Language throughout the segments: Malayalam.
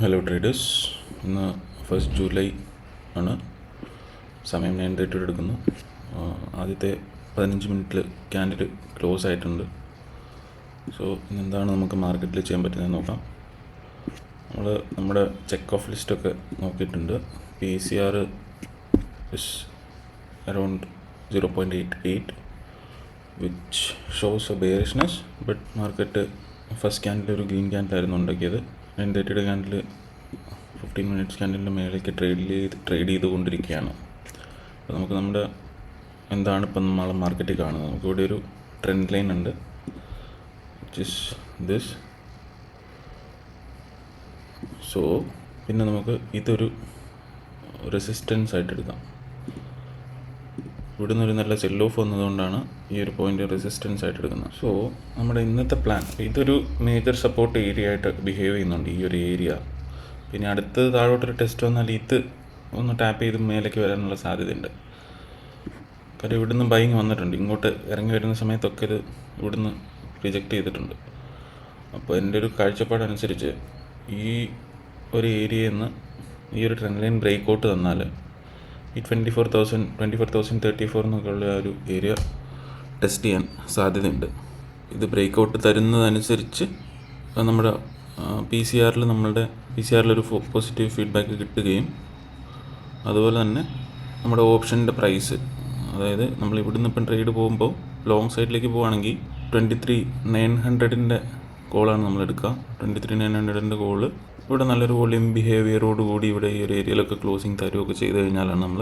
ഹലോ ട്രേഡേഴ്സ്, ഇന്ന് 1 ജൂലൈ ആണ്. സമയം 9:30 എടുക്കുന്നു. ആദ്യത്തെ 15 മിനിറ്റിൽ ക്യാൻഡിൽ ക്ലോസ് ആയിട്ടുണ്ട്. സോ ഇന്നെന്താണ് നമുക്ക് മാർക്കറ്റിൽ ചെയ്യാൻ പറ്റുന്നത് നോക്കാം. നമ്മുടെ ചെക്ക് ഓഫ് ലിസ്റ്റൊക്കെ നോക്കിയിട്ടുണ്ട്. PCR is around 0.88 which shows a bearishness. But market first candle ഒരു ഗ്രീൻ ക്യാൻഡിലായിരുന്നു ഉണ്ടാക്കിയത്. 9:30 ക്യാൻഡിൽ 15 മിനിറ്റ്സ് ക്യാൻഡിലിൻ്റെ മേലേക്ക് ട്രേഡ് ചെയ്തുകൊണ്ടിരിക്കുകയാണ്. അപ്പോൾ നമുക്ക് എന്താണ് ഇപ്പം നമ്മൾ മാർക്കറ്റിൽ കാണുന്നത്. നമുക്കിവിടെ ഒരു ട്രെൻഡ് ലൈൻ ഉണ്ട്, വിച്ച് ഇസ് ദിസ്. സോ പിന്നെ നമുക്ക് ഇതൊരു റെസിസ്റ്റൻസ് ആയിട്ട് എടുക്കാം. ഇവിടുന്ന് ഒരു നല്ല സെൽ ഓഫ് വന്നതുകൊണ്ടാണ് ഈ ഒരു പോയിന്റ് റെസിസ്റ്റൻസ് ആയിട്ട് എടുക്കുന്നത്. സോ നമ്മുടെ ഇന്നത്തെ പ്ലാൻ, ഇതൊരു മേജർ സപ്പോർട്ട് ഏരിയ ആയിട്ട് ബിഹേവ് ചെയ്യുന്നുണ്ട് ഈ ഒരു ഏരിയ. പിന്നെ അടുത്ത് താഴോട്ടൊരു ടെസ്റ്റ് വന്നാൽ ഇത് ഒന്ന് ടാപ്പ് ചെയ്ത് മേലേക്ക് വരാനുള്ള സാധ്യതയുണ്ട്. കാര്യം ഇവിടുന്ന് ബൈങ് വന്നിട്ടുണ്ട്, ഇങ്ങോട്ട് ഇറങ്ങി വരുന്ന സമയത്തൊക്കെ ഇത് ഇവിടുന്ന് റിജക്റ്റ് ചെയ്തിട്ടുണ്ട്. അപ്പോൾ എൻ്റെ ഒരു കാഴ്ചപ്പാടനുസരിച്ച് ഈ ഒരു ഏരിയയിൽ നിന്ന് ഈ ഒരു ട്രെൻഡ് ലൈൻ ബ്രേക്ക് ഔട്ട് തന്നാൽ ഈ 24,034 എന്നൊക്കെയുള്ള ആ ഒരു ഏരിയ ടെസ്റ്റ് ചെയ്യാൻ സാധ്യതയുണ്ട്. ഇത് ബ്രേക്ക് ഔട്ട് തരുന്നതനുസരിച്ച് നമ്മുടെ PCR-ൽ ഒരു പോസിറ്റീവ് ഫീഡ്ബാക്ക് കിട്ടുകയും അതുപോലെ തന്നെ നമ്മുടെ ഓപ്ഷൻ്റെ പ്രൈസ്, അതായത് നമ്മൾ ഇവിടുന്ന് ഇപ്പം ട്രേഡ് പോകുമ്പോൾ ലോങ് സൈഡിലേക്ക് പോവുകയാണെങ്കിൽ 23,900-ൻ്റെ കോളാണ് നമ്മൾ എടുക്കുക. 23,900-ൻ്റെ കോള് ഇവിടെ നല്ലൊരു വോളിയം ബിഹേവിയറോടുകൂടി ഇവിടെ ഈ ഒരു ഏരിയയിലൊക്കെ ക്ലോസിങ് തരുമൊക്കെ ചെയ്ത് കഴിഞ്ഞാലാണ് നമ്മൾ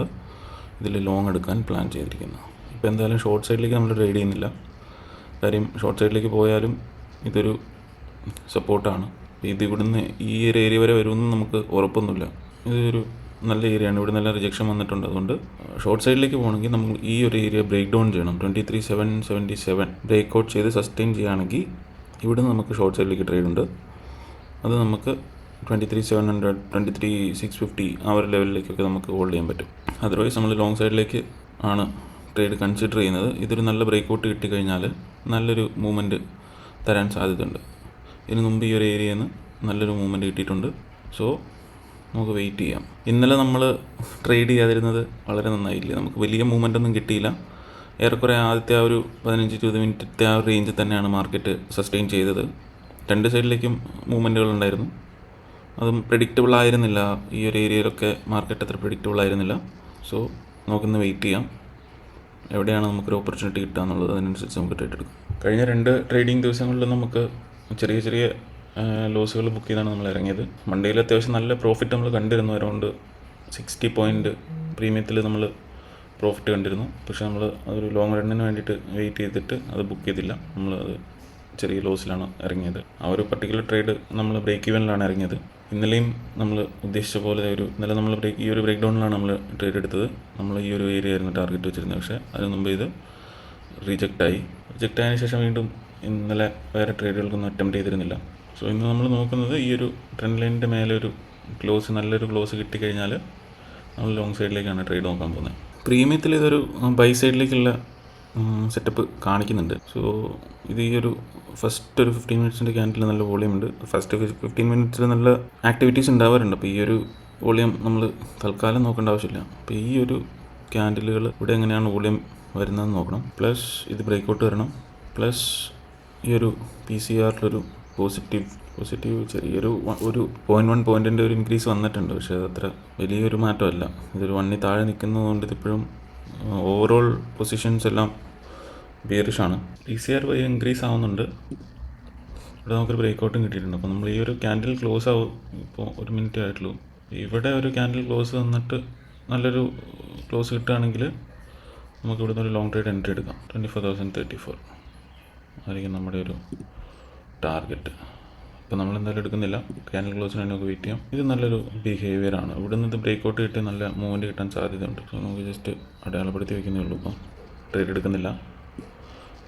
ഇതിൽ ലോങ് എടുക്കാൻ പ്ലാൻ ചെയ്തിരിക്കുന്നത്. ഇപ്പോൾ എന്തായാലും ഷോർട്ട് സൈഡിലേക്ക് നമ്മൾ ട്രേഡ് ചെയ്യുന്നില്ല. കാര്യം ഷോർട്ട് സൈഡിലേക്ക് പോയാലും ഇതൊരു സപ്പോർട്ടാണ്. ഇത് ഇവിടുന്ന് ഈ ഒരു ഏരിയ വരെ വരുമെന്ന് നമുക്ക് ഉറപ്പൊന്നുമില്ല. ഇതൊരു നല്ല ഏരിയയാണ്, ഇവിടെ നല്ല റിജക്ഷൻ വന്നിട്ടുണ്ട്. അതുകൊണ്ട് ഷോർട്ട് സൈഡിലേക്ക് പോകണമെങ്കിൽ നമ്മൾ ഈ ഒരു ഏരിയ ബ്രേക്ക് ഡൗൺ ചെയ്യണം. 23,777 ബ്രേക്ക് ഔട്ട് ചെയ്ത് സസ്റ്റെയിൻ ചെയ്യുകയാണെങ്കിൽ ഇവിടുന്ന് നമുക്ക് ഷോർട്ട് സൈഡിലേക്ക് ട്രേഡ് ഉണ്ട്. അത് നമുക്ക് 23,700, 23,650 ആ ഒരു ലെവലിലേക്കൊക്കെ നമുക്ക് ഹോൾഡ് ചെയ്യാൻ പറ്റും. അതർവൈസ് നമ്മൾ ലോങ് സൈഡിലേക്ക് ആണ് ട്രേഡ് കൺസിഡർ ചെയ്യുന്നത്. ഇതൊരു നല്ല ബ്രേക്ക് ഔട്ട് കിട്ടിക്കഴിഞ്ഞാൽ നല്ലൊരു മൂവ്മെൻറ്റ് തരാൻ സാധ്യതയുണ്ട്. ഇതിന് മുമ്പ് ഈ ഒരു ഏരിയയിൽ നിന്ന് നല്ലൊരു മൂവ്മെൻറ്റ് കിട്ടിയിട്ടുണ്ട്. സോ നമുക്ക് വെയിറ്റ് ചെയ്യാം. ഇന്നലെ നമ്മൾ ട്രേഡ് ചെയ്യാതിരുന്നത് വളരെ നന്നായില്ല. നമുക്ക് വലിയ മൂവ്മെൻ്റ് ഒന്നും കിട്ടിയില്ല. ഏറെക്കുറെ ആദ്യത്തെ ആ ഒരു 15-20 മിനിറ്റത്തെ ആ ഒരു റേഞ്ചിൽ തന്നെയാണ് മാർക്കറ്റ് സസ്റ്റെയിൻ ചെയ്തത്. രണ്ട് സൈഡിലേക്കും മൂവ്മെൻറ്റുകൾ ഉണ്ടായിരുന്നു. അതും പ്രെഡിക്റ്റബിൾ ആയിരുന്നില്ല. ഈ ഒരു ഏരിയയിലൊക്കെ മാർക്കറ്റ് അത്ര പ്രെഡിക്റ്റബിൾ ആയിരുന്നില്ല. സോ നമുക്കിന്ന് വെയിറ്റ് ചെയ്യാം, എവിടെയാണ് നമുക്കൊരു ഓപ്പർച്യൂണിറ്റി കിട്ടുക എന്നുള്ളത്. അതിനനുസരിച്ച് നമുക്ക് ട്രേഡ് എടുക്കും. കഴിഞ്ഞ 2 ട്രേഡിംഗ് ദിവസങ്ങളിൽ നമുക്ക് ചെറിയ ചെറിയ ലോസുകൾ ബുക്ക് ചെയ്താണ് നമ്മൾ ഇറങ്ങിയത്. മൺഡേയിൽ അത്യാവശ്യം നല്ല പ്രോഫിറ്റ് നമ്മൾ കണ്ടിരുന്നു. അറൗണ്ട് 60 പോയിൻറ്റ് പ്രീമിയത്തിൽ നമ്മൾ പ്രോഫിറ്റ് കണ്ടിരുന്നു. പക്ഷേ നമ്മൾ അതൊരു ലോങ് റണ്ണിന് വേണ്ടിയിട്ട് വെയിറ്റ് ചെയ്തിട്ട് അത് ബുക്ക് ചെയ്തില്ല. നമ്മളത് ചെറിയ ലോസിലാണ് ഇറങ്ങിയത്. ആ ഒരു പർട്ടിക്കുലർ ട്രേഡ് നമ്മൾ ബ്രേക്ക് ഈവനിലാണ് ഇറങ്ങിയത്. ഇന്നലെയും നമ്മൾ ഉദ്ദേശിച്ച പോലെ ഇന്നലെ നമ്മൾ ഈ ഒരു ബ്രേക്ക് ഡൗണിലാണ് നമ്മൾ ട്രേഡ് എടുത്തത്. നമ്മൾ ഈ ഒരു ഏരിയ ആയിരുന്നു ടാർഗറ്റ് വെച്ചിരുന്നത്. പക്ഷേ അതിന് മുമ്പ് ഇത് റിജക്റ്റ് ആയതിനു ശേഷം വീണ്ടും ഇന്നലെ വേറെ ട്രേഡുകൾക്കൊന്നും അറ്റംപ്റ്റ് ചെയ്തിരുന്നില്ല. സോ ഇന്ന് നമ്മൾ നോക്കുന്നത് ഈ ഒരു ട്രെൻഡ് ലൈനിൻ്റെ മേലെ ഒരു നല്ലൊരു ക്ലോസ് കിട്ടിക്കഴിഞ്ഞാൽ നമ്മൾ ലോങ് സൈഡിലേക്കാണ് ട്രേഡ് നോക്കാൻ പോകുന്നത്. പ്രീമിയത്തിൽ ഇതൊരു ബൈ സൈഡിലേക്കുള്ള സെറ്റപ്പ് കാണിക്കുന്നുണ്ട്. സോ ഇത് ഈ ഒരു ഫസ്റ്റ് ഒരു 15 മിനിറ്റ്സിൻ്റെ ക്യാൻഡിൽ നല്ല വോളിയം ഉണ്ട്. ഫസ്റ്റ് 15 മിനിറ്റ്സിൽ നല്ല ആക്ടിവിറ്റീസ് ഉണ്ടാവാറുണ്ട്. അപ്പോൾ ഈ ഒരു വോളിയം നമ്മൾ തൽക്കാലം നോക്കേണ്ട ആവശ്യമില്ല. അപ്പോൾ ഈ ഒരു ക്യാൻഡിലുകൾ ഇവിടെ എങ്ങനെയാണ് വോളിയം വരുന്നതെന്ന് നോക്കണം. പ്ലസ് ഇത് ബ്രേക്ക് ഔട്ട് വരണം. പ്ലസ് ഈ ഒരു PCR-ലൊരു പോസിറ്റീവ് ചെറിയൊരു 0.1 പോയിൻറ്റിൻ്റെ ഒരു ഇൻക്രീസ് വന്നിട്ടുണ്ട്. പക്ഷേ അതത്ര വലിയൊരു മാറ്റമല്ല. ഇതൊരു 1 താഴെ നിൽക്കുന്നതുകൊണ്ട് ഇതിപ്പോഴും ഓവറോൾ പൊസിഷൻസ് എല്ലാം ബിയറിഷാണ്. PCR ഇൻക്രീസ് ആവുന്നുണ്ട്. ഇവിടെ നമുക്കൊരു ബ്രേക്ക് ഔട്ടും കിട്ടിയിട്ടുണ്ട്. അപ്പോൾ നമ്മൾ ഈ ഒരു ക്യാൻഡിൽ ക്ലോസ് ആവും. ഇപ്പോൾ 1 മിനിറ്റ് ആയിട്ടുള്ളൂ. ഇവിടെ ഒരു ക്യാൻഡിൽ ക്ലോസ് വന്നിട്ട് നല്ലൊരു ക്ലോസ് കിട്ടുകയാണെങ്കിൽ നമുക്ക് ഇവിടുന്ന് ഒരു ലോങ് ട്രേഡ് എൻട്രി എടുക്കാം. 24,034 ആയിരിക്കും നമ്മുടെ ഒരു ടാർഗറ്റ്. ഇപ്പോൾ നമ്മളെന്തായാലും എടുക്കുന്നില്ല. ക്യാൻഡിൽ ക്ലോസിന് വേണ്ടി നമുക്ക് വെയിറ്റ് ചെയ്യാം. ഇത് നല്ലൊരു ബിഹേവിയറാണ്. ഇവിടെ നിന്ന് ഇത് ബ്രേക്ക് ഔട്ട് കിട്ടി നല്ല മൂവ്മെൻറ്റ് കിട്ടാൻ സാധ്യതയുണ്ട്. സോ നമുക്ക് ജസ്റ്റ് അടയാളപ്പെടുത്തി വയ്ക്കുന്നേ ഉള്ളൂ. ഇപ്പം ട്രേഡ് എടുക്കുന്നില്ല.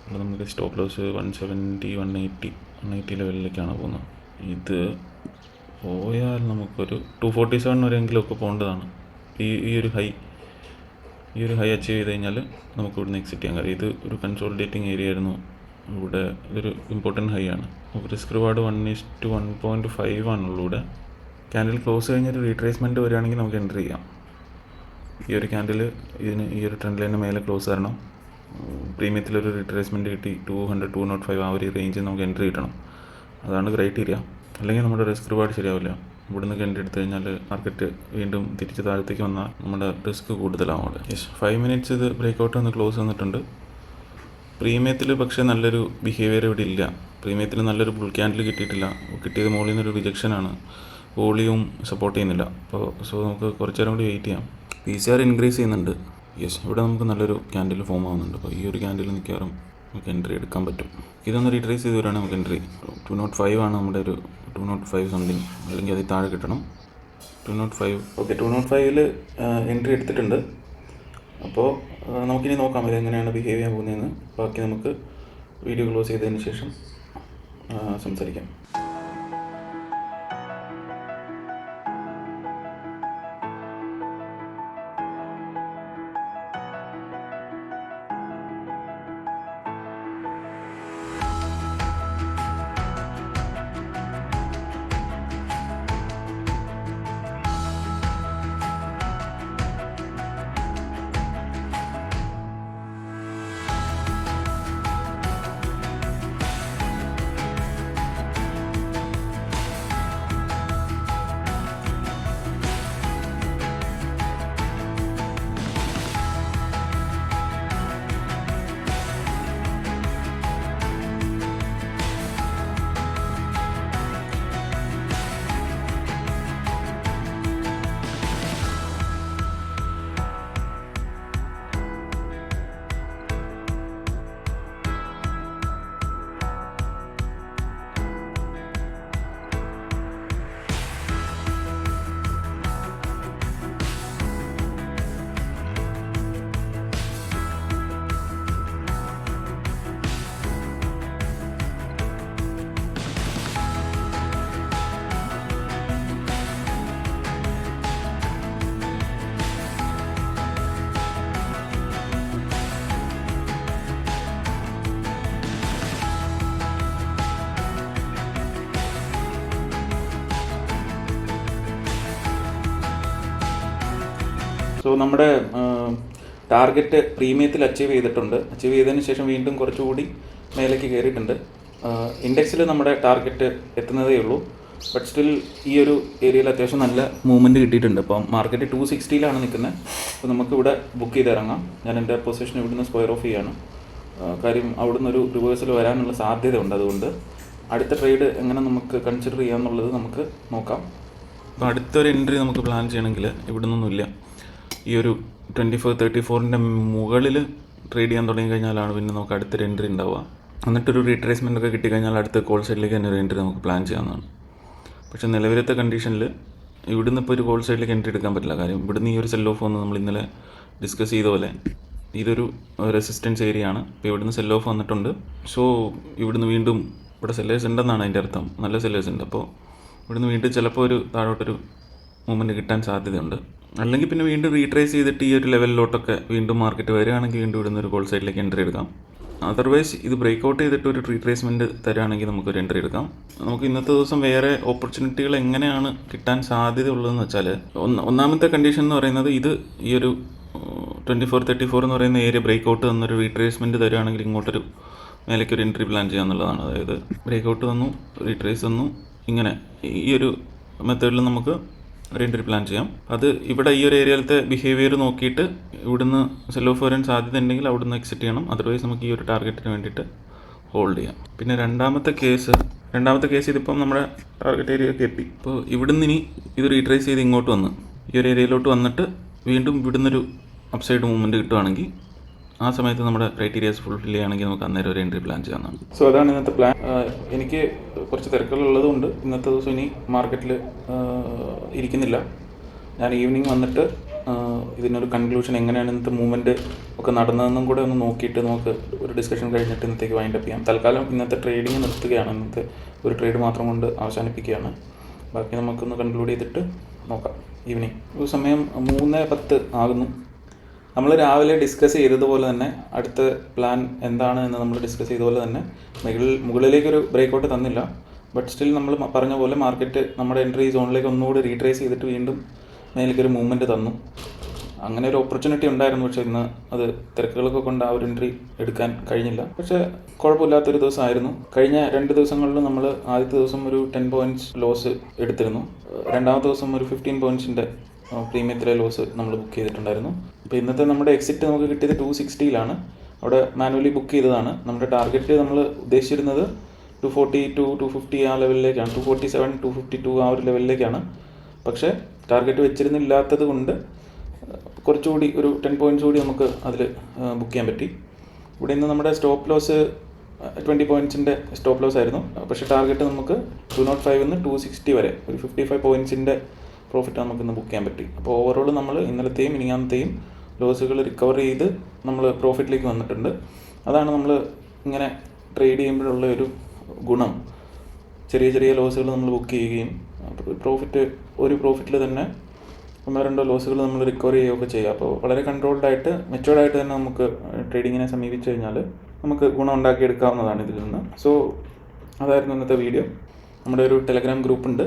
അപ്പോൾ നമുക്ക് സ്റ്റോപ്പ് ലോസ് 170, 180 ലെവലിലേക്കാണ് പോകുന്നത്. ഇത് പോയാൽ നമുക്കൊരു 247 വരെയെങ്കിലുമൊക്കെ പോകേണ്ടതാണ്. ഈ ഒരു ഹൈ അച്ചീവ് ചെയ്ത് കഴിഞ്ഞാൽ നമുക്ക് ഇവിടുന്ന് എക്സിറ്റ് ചെയ്യാൻ കഴിയും. ഇത് ഒരു കൺസോളിഡേറ്റിംഗ് ഏരിയ ആയിരുന്നു. ഇവിടെ ഇതൊരു ഇമ്പോർട്ടൻറ്റ് ഹൈ ആണ്. റിസ്ക് റിവാർഡ് 1:1.5 ആണുള്ളൂ ഇവിടെ. ക്യാൻഡിൽ ക്ലോസ് കഴിഞ്ഞൊരു റീട്രേസ്മെൻറ്റ് വരികയാണെങ്കിൽ നമുക്ക് എൻട്രി ചെയ്യാം. ഈ ഒരു ക്യാൻഡിൽ ഈ ഒരു ട്രെൻഡ് ലൈനിന് മേലെ ക്ലോസ് തരണം. പ്രീമിയത്തിലൊരു റീട്രേസ്മെൻറ്റ് കിട്ടി 200-205 ആ ഒരു റേഞ്ചിൽ നമുക്ക് എൻട്രി കിട്ടണം. അതാണ് ക്രൈറ്റീരിയ. അല്ലെങ്കിൽ നമ്മുടെ റിസ്ക് റിവാർഡ് ശരിയാവില്ല. ഇവിടുന്ന് എൻട്രി എടുത്തു കഴിഞ്ഞാൽ മാർക്കറ്റ് വീണ്ടും തിരിച്ച് താഴത്തേക്ക് വന്നാൽ നമ്മുടെ റിസ്ക് കൂടുതലാവും അവിടെ. 5 മിനിറ്റ്സ് ഇത് ബ്രേക്കൗട്ട് വന്ന് ക്ലോസ് വന്നിട്ടുണ്ട്. പ്രീമിയത്തിൽ പക്ഷേ നല്ലൊരു ബിഹേവിയർ ഇവിടെ ഇല്ല. പ്രീമിയത്തിൽ നല്ലൊരു ബുൾ ക്യാൻഡിൽ കിട്ടിയിട്ടില്ല. കിട്ടിയത് മുകളിൽ നിന്നൊരു റിജക്ഷനാണ്. വോളിയും സപ്പോർട്ട് ചെയ്യുന്നില്ല. അപ്പോൾ നമുക്ക് കുറച്ച് നേരം കൂടി വെയിറ്റ് ചെയ്യാം. PCR ഇൻക്രീസ് ചെയ്യുന്നുണ്ട്. ഇവിടെ നമുക്ക് നല്ലൊരു ക്യാൻഡിൽ ഫോം ആവുന്നുണ്ട്. അപ്പോൾ ഈ ഒരു ക്യാൻഡിൽ മിക്കവാറും നമുക്ക് എൻട്രി എടുക്കാൻ പറ്റും. ഇതൊന്ന് റീട്രേസ് ചെയ്ത് വരികയാണെങ്കിൽ നമുക്ക് എൻട്രി 205 ആണ് നമ്മുടെ ഒരു 205 സംതിങ്, അല്ലെങ്കിൽ അതിൽ താഴെ കിട്ടണം. 205. ഓക്കെ, 205ൽ എൻട്രി എടുത്തിട്ടുണ്ട്. അപ്പോൾ നമുക്കിനി നോക്കാം ഇതെങ്ങനെയാണ് ബിഹേവ് ചെയ്യാൻ പോകുന്നതെന്ന്. ബാക്കി നമുക്ക് വീഡിയോ ക്ലോസ് ചെയ്തതിന് ശേഷം സംസാരിക്കാം. സോ നമ്മുടെ ടാർഗറ്റ് പ്രീമിയത്തിൽ അച്ചീവ് ചെയ്തിട്ടുണ്ട്. അച്ചീവ് ചെയ്തതിന് ശേഷം വീണ്ടും കുറച്ചുകൂടി മേലേക്ക് കയറിയിട്ടുണ്ട്. ഇൻഡെക്സിൽ നമ്മുടെ ടാർഗറ്റ് എത്തുന്നതേ ഉള്ളൂ. ബട്ട് സ്റ്റിൽ ഈ ഒരു ഏരിയയിൽ അത്യാവശ്യം നല്ല മൂവ്മെൻറ്റ് കിട്ടിയിട്ടുണ്ട്. അപ്പം മാർക്കറ്റ് 260ലാണ് നിൽക്കുന്നത്. അപ്പോൾ നമുക്കിവിടെ ബുക്ക് ചെയ്ത് ഇറങ്ങാം. ഞാൻ എൻ്റെ പൊസിഷൻ ഇവിടുന്ന് സ്ക്വയർ ഓഫ് ചെയ്യാണ്. കാര്യം അവിടുന്ന് ഒരു റിവേഴ്സൽ വരാനുള്ള സാധ്യത ഉണ്ട്. അതുകൊണ്ട് അടുത്ത ട്രേഡ് എങ്ങനെ നമുക്ക് കൺസിഡർ ചെയ്യാമെന്നുള്ളത് നമുക്ക് നോക്കാം. അപ്പോൾ അടുത്തൊരു എൻട്രി നമുക്ക് പ്ലാൻ ചെയ്യണമെങ്കിൽ ഇവിടെ നിന്നൊന്നുമില്ല. ഈ ഒരു 2434ൻ്റെ മുകളിൽ ട്രേഡ് ചെയ്യാൻ തുടങ്ങി കഴിഞ്ഞാലാണ് പിന്നെ നമുക്ക് അടുത്തൊരു എൻട്രി ഉണ്ടാവുക. എന്നിട്ടൊരു റീട്രേസ്മെൻ്റ് ഒക്കെ കിട്ടിക്കഴിഞ്ഞാൽ അടുത്ത കോൾ സൈഡിലേക്ക് തന്നെ ഒരു എൻട്രി നമുക്ക് പ്ലാൻ ചെയ്യാവുന്നതാണ്. പക്ഷേ നിലവിലത്തെ കണ്ടീഷനിൽ ഇവിടുന്ന് ഇപ്പോൾ ഒരു കോൾ സൈഡിലേക്ക് എൻട്രി എടുക്കാൻ പറ്റില്ല. കാര്യം ഇവിടുന്ന് ഈ ഒരു സെൽ ഓഫ് വന്ന് നമ്മൾ ഇന്നലെ ഡിസ്കസ് ചെയ്ത പോലെ ഇതൊരു റെസിസ്റ്റൻസ് ഏരിയ ആണ്. ഇപ്പോൾ ഇവിടുന്ന് സെൽ ഓഫ് വന്നിട്ടുണ്ട്. സോ ഇവിടുന്ന് വീണ്ടും ഇവിടെ സെല്ലേഴ്സ് ഉണ്ടെന്നാണ് അതിൻ്റെ അർത്ഥം. നല്ല സെല്ലേഴ്സ് ഉണ്ട്. അപ്പോൾ ഇവിടുന്ന് വീണ്ടും ചിലപ്പോൾ ഒരു താഴോട്ടൊരു മൂവ്മെൻറ്റ് കിട്ടാൻ സാധ്യതയുണ്ട്. അല്ലെങ്കിൽ പിന്നെ വീണ്ടും റീട്രേസ് ചെയ്തിട്ട് ഈ ഒരു ലെവലിലോട്ടൊക്കെ വീണ്ടും മാർക്കറ്റ് വരികയാണെങ്കിൽ വീണ്ടും ഇവിടുന്ന് ഒരു കോൾ സൈഡിലേക്ക് എൻട്രി എടുക്കാം. അതർവൈസ് ഇത് ബ്രേക്കൗട്ട് ചെയ്തിട്ട് ഒരു റീട്രേസ്മെൻറ്റ് തരുകയാണെങ്കിൽ നമുക്കൊരു എൻട്രി എടുക്കാം. നമുക്ക് ഇന്നത്തെ ദിവസം വേറെ ഓപ്പർച്യൂണിറ്റികൾ എങ്ങനെയാണ് കിട്ടാൻ സാധ്യത ഉള്ളതെന്ന് വെച്ചാൽ, ഒന്നാമത്തെ കണ്ടീഷൻ എന്ന് പറയുന്നത് ഇത് ഈ ഒരു 2434 എന്ന് പറയുന്ന ഏരിയ ബ്രേക്കൗട്ട് തന്നൊരു റീട്രേസ്മെൻറ്റ് തരുകയാണെങ്കിൽ ഇങ്ങോട്ടൊരു മേലേക്ക് ഒരു എൻട്രി പ്ലാൻ ചെയ്യാന്നുള്ളതാണ്. അതായത് ബ്രേക്കൗട്ട് തന്നു, റീട്രേസ് തന്നു, ഇങ്ങനെ ഈ ഒരു മെത്തേഡിൽ നമുക്ക് ഒരു എൻട്രി പ്ലാൻ ചെയ്യാം. അത് ഇവിടെ ഈ ഒരു ഏരിയയിലത്തെ ബിഹേവിയർ നോക്കിയിട്ട് ഇവിടുന്ന് സെൽ ഓഫ് വരാൻ സാധ്യത ഉണ്ടെങ്കിൽ അവിടുന്ന് എക്സിറ്റ് ചെയ്യണം. അതർവൈസ് നമുക്ക് ഈ ഒരു ടാർഗറ്റിന് വേണ്ടിയിട്ട് ഹോൾഡ് ചെയ്യാം. പിന്നെ രണ്ടാമത്തെ കേസ് ഇതിപ്പം നമ്മുടെ ടാർഗറ്റ് ഏരിയയൊക്കെ എത്തി. അപ്പോൾ ഇവിടുന്ന് ഇനി ഇത് റീട്രേസ് ചെയ്ത് ഇങ്ങോട്ട് വന്ന് ഈ ഒരു ഏരിയയിലോട്ട് വന്നിട്ട് വീണ്ടും ഇവിടുന്നൊരു അപ്സൈഡ് മൂവ്മെൻറ്റ് കിട്ടുവാണെങ്കിൽ ആ സമയത്ത് നമ്മുടെ ക്രൈറ്റീരിയാസ് ഫുൾഫിൽ ചെയ്യുകയാണെങ്കിൽ നമുക്ക് അന്നേരം ഒരു എൻട്രി പ്ലാൻ ചെയ്യാവുന്നതാണ്. സോ അതാണ് ഇന്നത്തെ പ്ലാൻ. എനിക്ക് കുറച്ച് തിരക്കുകളുള്ളതുകൊണ്ട് ഇന്നത്തെ ദിവസം ഇനി മാർക്കറ്റിൽ ഇരിക്കുന്നില്ല. ഞാൻ ഈവനിങ് വന്നിട്ട് ഇതിനൊരു കൺക്ലൂഷൻ എങ്ങനെയാണ് ഇന്നത്തെ മൂവ്മെൻറ്റ് ഒക്കെ നടന്നതെന്നും കൂടെ ഒന്ന് നോക്കിയിട്ട് നമുക്ക് ഒരു ഡിസ്കഷൻ കഴിഞ്ഞിട്ട് ഇന്നത്തേക്ക് വൈൻഡപ്പ് ചെയ്യാം. തൽക്കാലം ഇന്നത്തെ ട്രേഡിങ് നിർത്തുകയാണ്. ഇന്നത്തെ ഒരു ട്രേഡ് മാത്രം കൊണ്ട് അവസാനിപ്പിക്കുകയാണ്. ബാക്കി നമുക്കൊന്ന് കൺക്ലൂഡ് ചെയ്തിട്ട് നോക്കാം. ഈവനിങ് ഒരു സമയം 3:10 ആകുന്നു. നമ്മൾ രാവിലെ ഡിസ്കസ് ചെയ്തതുപോലെ തന്നെ അടുത്ത പ്ലാൻ എന്താണ് എന്ന് നമ്മൾ ഡിസ്കസ് ചെയ്തതുപോലെ തന്നെ മുകളിലേക്കൊരു ബ്രേക്കൗട്ട് തന്നില്ല. ബട്ട് സ്റ്റിൽ നമ്മൾ പറഞ്ഞ പോലെ മാർക്കറ്റ് നമ്മുടെ എൻട്രി സോണിലേക്ക് ഒന്നുകൂടി റീട്രേസ് ചെയ്തിട്ട് വീണ്ടും മേലേക്കൊരു മൂവ്മെൻറ്റ് തന്നു. അങ്ങനെ ഒരു ഓപ്പർച്യൂണിറ്റി ഉണ്ടായിരുന്നു, പക്ഷേ ഇന്ന് അത് തിരക്കുകളൊക്കെ കൊണ്ട് ആ ഒരു എൻട്രി എടുക്കാൻ കഴിഞ്ഞില്ല. പക്ഷേ കുഴപ്പമില്ലാത്തൊരു ദിവസമായിരുന്നു. കഴിഞ്ഞ 2 ദിവസങ്ങളിൽ നമ്മൾ ആദ്യത്തെ ദിവസം ഒരു 10 പോയിൻറ്റ്സ് ലോസ് എടുത്തിരുന്നു. രണ്ടാമത്തെ ദിവസം ഒരു 15 പോയിൻറ്റ്സിൻ്റെ പ്രീമിയത്തിലെ ലോസ് നമ്മൾ ബുക്ക് ചെയ്തിട്ടുണ്ടായിരുന്നു. അപ്പോൾ ഇന്നത്തെ നമ്മുടെ എക്സിറ്റ് നമുക്ക് കിട്ടിയത് 260-ലാണ്. അവിടെ മാനുവലി ബുക്ക് ചെയ്തതാണ്. നമ്മുടെ ടാർഗറ്റ് നമ്മൾ ഉദ്ദേശിച്ചിരുന്നത് 240 to 250 ആ ലെവലിലേക്കാണ്, 247, 252 ആ ഒരു ലെവലിലേക്കാണ്. പക്ഷേ ടാർഗറ്റ് വെച്ചിരുന്നില്ലാത്തത് കൊണ്ട് കുറച്ചുകൂടി ഒരു 10 പോയിൻറ്റ്സ് കൂടി നമുക്ക് അതിൽ ബുക്ക് ചെയ്യാൻ പറ്റി. ഇവിടെ ഇന്ന് നമ്മുടെ സ്റ്റോപ്പ് ലോസ് 20 പോയിൻറ്റ്സിൻ്റെ സ്റ്റോപ്പ് ലോസ് ആയിരുന്നു. പക്ഷേ ടാർഗറ്റ് നമുക്ക് 205 നിന്ന് 260 വരെ ഒരു 55 പോയിൻറ്റ്സിൻ്റെ പ്രോഫിറ്റ് നമുക്കിന്ന് ബുക്ക് ചെയ്യാൻ പറ്റി. അപ്പോൾ ഓവറോൾ നമ്മൾ ഇന്നലത്തെയും മിനിഞ്ഞാന്നത്തെയും ലോസുകൾ റിക്കവർ ചെയ്ത് നമ്മൾ പ്രോഫിറ്റിലേക്ക് വന്നിട്ടുണ്ട്. അതാണ് നമ്മൾ ഇങ്ങനെ ട്രേഡ് ചെയ്യുമ്പോഴുള്ള ഒരു ഗുണം. ചെറിയ ചെറിയ ലോസുകൾ നമ്മൾ ബുക്ക് ചെയ്യുകയും ഒരു പ്രോഫിറ്റിൽ തന്നെ 1-2 ലോസുകൾ നമ്മൾ റിക്കവർ ചെയ്യുകയൊക്കെ ചെയ്യുക. അപ്പോൾ വളരെ കൺട്രോൾഡായിട്ട് മെച്ചുവേർഡായിട്ട് തന്നെ നമുക്ക് ട്രേഡിങ്ങിനെ സമീപിച്ചു കഴിഞ്ഞാൽ നമുക്ക് ഗുണം ഉണ്ടാക്കിയെടുക്കാവുന്നതാണ് ഇതിൽ നിന്ന്. സോ അതായിരുന്നു ഇന്നത്തെ വീഡിയോ. നമ്മുടെ ഒരു ടെലഗ്രാം ഗ്രൂപ്പ് ഉണ്ട്,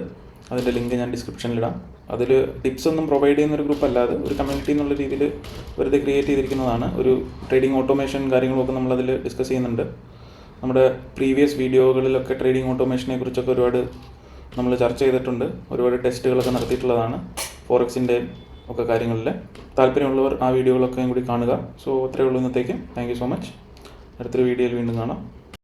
അതിൻ്റെ ലിങ്ക് ഞാൻ ഡിസ്ക്രിപ്ഷനിലിടാം. അതിൽ ടിപ്സ് ഒന്നും പ്രൊവൈഡ് ചെയ്യുന്നൊരു ഗ്രൂപ്പ് അല്ലാതെ ഒരു കമ്മ്യൂണിറ്റി എന്നുള്ള രീതിയിൽ വെറുതെ ക്രിയേറ്റ് ചെയ്തിരിക്കുന്നതാണ്. ഒരു ട്രേഡിംഗ് ഓട്ടോമേഷൻ കാര്യങ്ങളൊക്കെ നമ്മളതിൽ ഡിസ്കസ് ചെയ്യുന്നുണ്ട്. നമ്മുടെ പ്രീവിയസ് വീഡിയോകളിലൊക്കെ ട്രേഡിംഗ് ഓട്ടോമേഷനെ കുറിച്ചൊക്കെ ഒരുപാട് നമ്മൾ ചർച്ച ചെയ്തിട്ടുണ്ട്. ഒരുപാട് ടെസ്റ്റുകളൊക്കെ നടത്തിയിട്ടുള്ളതാണ് ഫോറക്സിൻ്റെ ഒക്കെ കാര്യങ്ങളിൽ. താല്പര്യമുള്ളവർ ആ വീഡിയോകളൊക്കെ കൂടി കാണുക. സോ അത്രയേ ഉള്ളൂ ഇന്നത്തേക്ക്. Thank you so much. അടുത്തൊരു വീഡിയോയിൽ വീണ്ടും കാണാം.